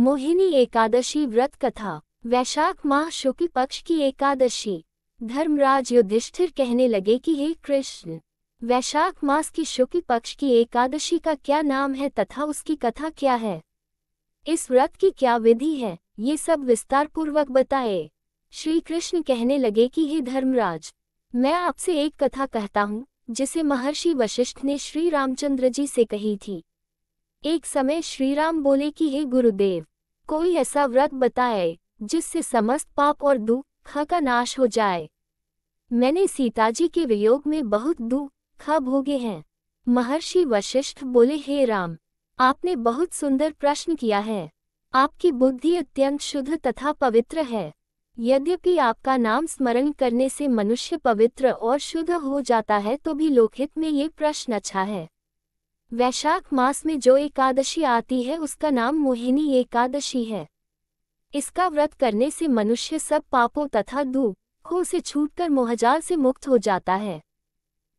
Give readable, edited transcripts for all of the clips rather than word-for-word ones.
मोहिनी एकादशी व्रत कथा। वैशाख माह शुक्ल पक्ष की एकादशी। धर्मराज युधिष्ठिर कहने लगे कि हे कृष्ण, वैशाख मास की शुक्ल पक्ष की एकादशी का क्या नाम है तथा उसकी कथा क्या है, इस व्रत की क्या विधि है, ये सब विस्तार पूर्वक बताए। श्री कृष्ण कहने लगे कि हे धर्मराज, मैं आपसे एक कथा कहता हूँ जिसे महर्षि वशिष्ठ ने श्री रामचंद्र जी से कही थी। एक समय श्री राम बोले कि हे गुरुदेव, कोई ऐसा व्रत बताए जिससे समस्त पाप और दुख का नाश हो जाए। मैंने सीताजी के वियोग में बहुत दुख भोगे हैं। महर्षि वशिष्ठ बोले, हे राम, आपने बहुत सुंदर प्रश्न किया है। आपकी बुद्धि अत्यंत शुद्ध तथा पवित्र है। यद्यपि आपका नाम स्मरण करने से मनुष्य पवित्र और शुद्ध हो जाता है, तो भी लोकहित में ये प्रश्न अच्छा है। वैशाख मास में जो एकादशी आती है उसका नाम मोहिनी एकादशी है। इसका व्रत करने से मनुष्य सब पापों तथा दुखों से छूटकर मोहजाल से मुक्त हो जाता है।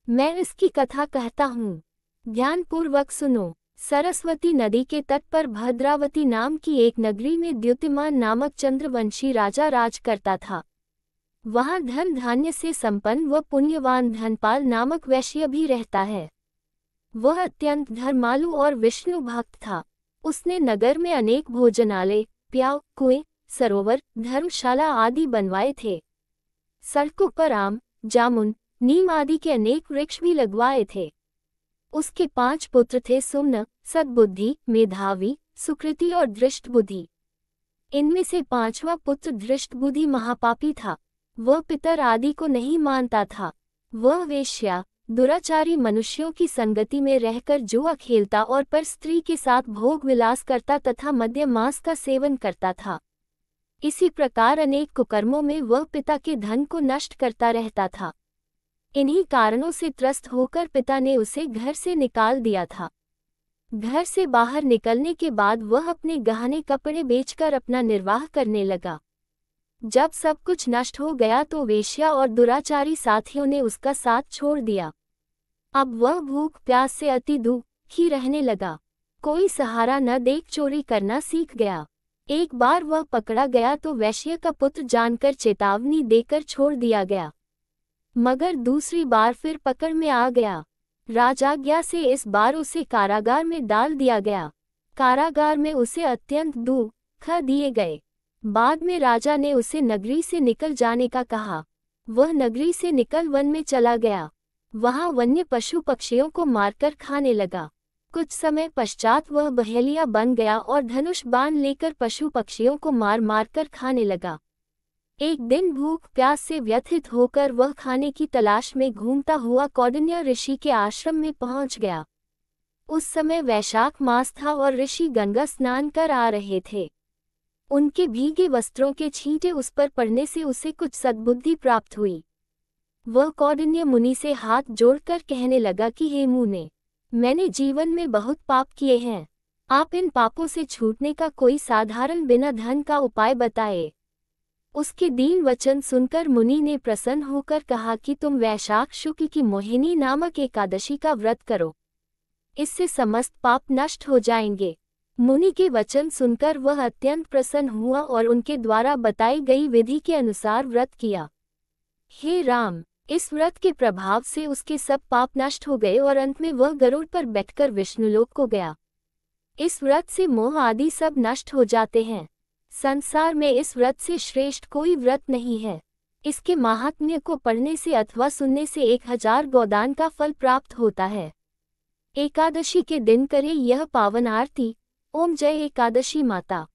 मैं इसकी कथा कहता हूँ, ध्यानपूर्वक सुनो। सरस्वती नदी के तट पर भद्रावती नाम की एक नगरी में द्युतिमान नामक चंद्रवंशी राजा राज करता था। वहाँ धन धान्य से संपन्न व पुण्यवान धनपाल नामक वैश्य भी रहता है। वह अत्यंत धर्मालु और विष्णु भक्त था। उसने नगर में अनेक भोजनालय, प्याव, कुएं, सरोवर, धर्मशाला आदि बनवाए थे। सड़कों पर आम, जामुन, नीम आदि के अनेक वृक्ष भी लगवाए थे। उसके 5 पुत्र थे, सुमन, सद्बुद्धि, मेधावी, सुकृति और दृष्टबुद्धि। इनमें से 5वां पुत्र दृष्टबुद्धि महापापी था। वह पितर आदि को नहीं मानता था। वह वेश्या, दुराचारी मनुष्यों की संगति में रहकर जुआ खेलता और पर स्त्री के साथ भोग विलास करता तथा मद्य मांस का सेवन करता था। इसी प्रकार अनेक कुकर्मों में वह पिता के धन को नष्ट करता रहता था। इन्हीं कारणों से त्रस्त होकर पिता ने उसे घर से निकाल दिया था। घर से बाहर निकलने के बाद वह अपने गहने कपड़े बेचकर अपना निर्वाह करने लगा। जब सब कुछ नष्ट हो गया तो वेश्या और दुराचारी साथियों ने उसका साथ छोड़ दिया। अब वह भूख प्यास से अति दुखी रहने लगा। कोई सहारा न देख चोरी करना सीख गया। एक बार वह पकड़ा गया तो वैश्य का पुत्र जानकर चेतावनी देकर छोड़ दिया गया, मगर दूसरी बार फिर पकड़ में आ गया। राजाज्ञा से इस बार उसे कारागार में डाल दिया गया। कारागार में उसे अत्यंत दुख दिए गए। बाद में राजा ने उसे नगरी से निकल जाने का कहा। वह नगरी से निकल वन में चला गया। वहाँ वन्य पशु पक्षियों को मारकर खाने लगा। कुछ समय पश्चात वह बहेलिया बन गया और धनुष बाण लेकर पशु पक्षियों को मार मार कर खाने लगा। एक दिन भूख प्यास से व्यथित होकर वह खाने की तलाश में घूमता हुआ कौंडिन्य ऋषि के आश्रम में पहुंच गया। उस समय वैशाख मास था और ऋषि गंगा स्नान कर आ रहे थे। उनके भीगे वस्त्रों के छींटे उस पर पड़ने से उसे कुछ सद्बुद्धि प्राप्त हुई। वह कौंडिन्य मुनि से हाथ जोड़कर कहने लगा कि हे मुने, मैंने जीवन में बहुत पाप किए हैं। आप इन पापों से छूटने का कोई साधारण बिना धन का उपाय बताए। उसके दीन वचन सुनकर मुनि ने प्रसन्न होकर कहा कि तुम वैशाख शुक्ल की मोहिनी नामक एकादशी का व्रत करो। इससे समस्त पाप नष्ट हो जाएंगे। मुनि के वचन सुनकर वह अत्यंत प्रसन्न हुआ और उनके द्वारा बताई गई विधि के अनुसार व्रत किया। हे राम, इस व्रत के प्रभाव से उसके सब पाप नष्ट हो गए और अंत में वह गरुड़ पर बैठकर विष्णुलोक को गया। इस व्रत से मोह आदि सब नष्ट हो जाते हैं। संसार में इस व्रत से श्रेष्ठ कोई व्रत नहीं है। इसके महात्म्य को पढ़ने से अथवा सुनने से 1000 गोदान का फल प्राप्त होता है। एकादशी के दिन करे यह पावन आरती। ओम जय एकादशी माता।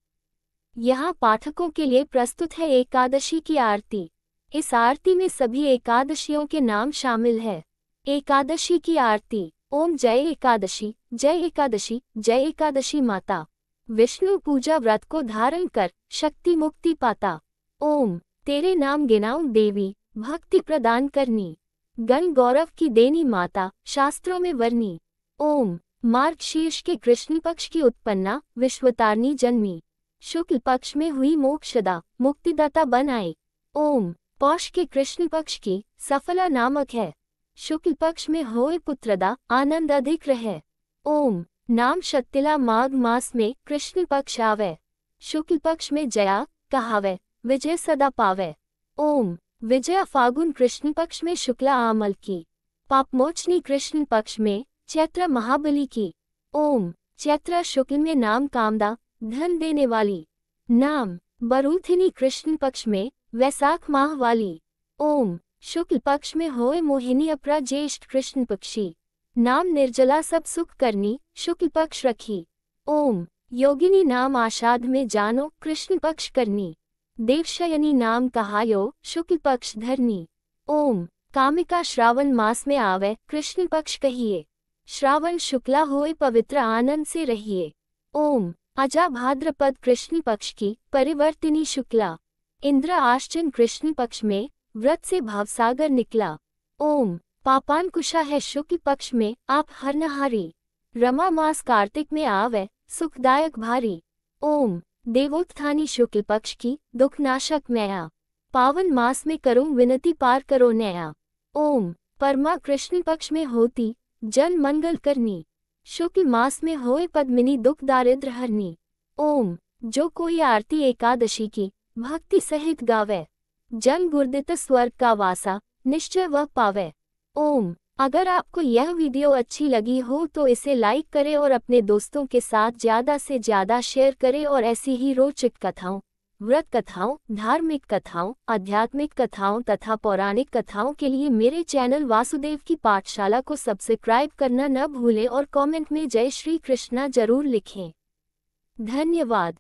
यहाँ पाठकों के लिए प्रस्तुत है एकादशी की आरती। इस आरती में सभी एकादशियों के नाम शामिल है। एकादशी की आरती। ओम जय एकादशी, जय एकादशी, जय एकादशी माता। विष्णु पूजा व्रत को धारण कर शक्ति मुक्ति पाता। ओम तेरे नाम गिनाऊं देवी, भक्ति प्रदान करनी। गण गौरव की देनी माता, शास्त्रों में वर्णी। ओम मार्गशीर्ष के कृष्ण पक्ष की उत्पन्ना, विश्वतारिणी जन्मी। शुक्ल पक्ष में हुई मोक्षदा, मुक्तिदाता बन आई। ओम पौष के कृष्ण पक्ष की सफला नामक है। शुक्ल पक्ष में होए पुत्रदा, आनंद अधिक रहे। ओम नाम शक्तिला माघ मास में कृष्ण पक्ष आवे। शुक्ल पक्ष में जया कहावै, विजय सदा पावै। ओम विजया फागुन कृष्ण पक्ष में शुक्ला आमल की, पापमोचनी कृष्ण पक्ष में चैत्र महाबली की। ओम चैत्र शुक्ल में नाम कामदा, धन देने वाली। नाम बरूथिनी कृष्ण पक्ष में वैसाख माह वाली। ओम शुक्ल पक्ष में होए मोहिनी अपरा ज्येष्ठ कृष्ण पक्षी। नाम निर्जला सब सुख करनी, शुक्ल पक्ष रखी। ओम योगिनी नाम आषाढ़ में जानो, कृष्ण पक्ष करनी। देवशयनी नाम कहायो, शुक्ल पक्ष धरनी। ओम कामिका श्रावण मास में आवे, कृष्ण पक्ष कहिए। श्रावण शुक्ला होए पवित्र आनंद से रहिए। ओम अजा भाद्रपद कृष्ण पक्ष की परिवर्तिनी शुक्ला। इंद्र आश्चिन कृष्ण पक्ष में व्रत से भावसागर निकला। ओम पापानकुशा है शुक्ल पक्ष में आप हरनहारी। रमा मास कार्तिक में आवे, सुखदायक भारी। ओम देवोत्थानी शुक्ल पक्ष की दुखनाशक मैया। पावन मास में करो विनती पार करो नया। ओम परमा कृष्ण पक्ष में होती जन मंगल करनी। शुक्ल मास में होए पद्मिनी दुख दारिद्र हरनी। ओम जो कोई आरती एकादशी की भक्ति सहित गावे, जन गुर्दित स्वर्ग का वासा निश्चय वह पावे। ओम अगर आपको यह वीडियो अच्छी लगी हो तो इसे लाइक करें और अपने दोस्तों के साथ ज़्यादा से ज़्यादा शेयर करें और ऐसी ही रोचक कथाओं, व्रत कथाओं, धार्मिक कथाओं, आध्यात्मिक कथाओं तथा पौराणिक कथाओं के लिए मेरे चैनल वासुदेव की पाठशाला को सब्सक्राइब करना न भूलें और कमेंट में जय श्री कृष्णा जरूर लिखें। धन्यवाद।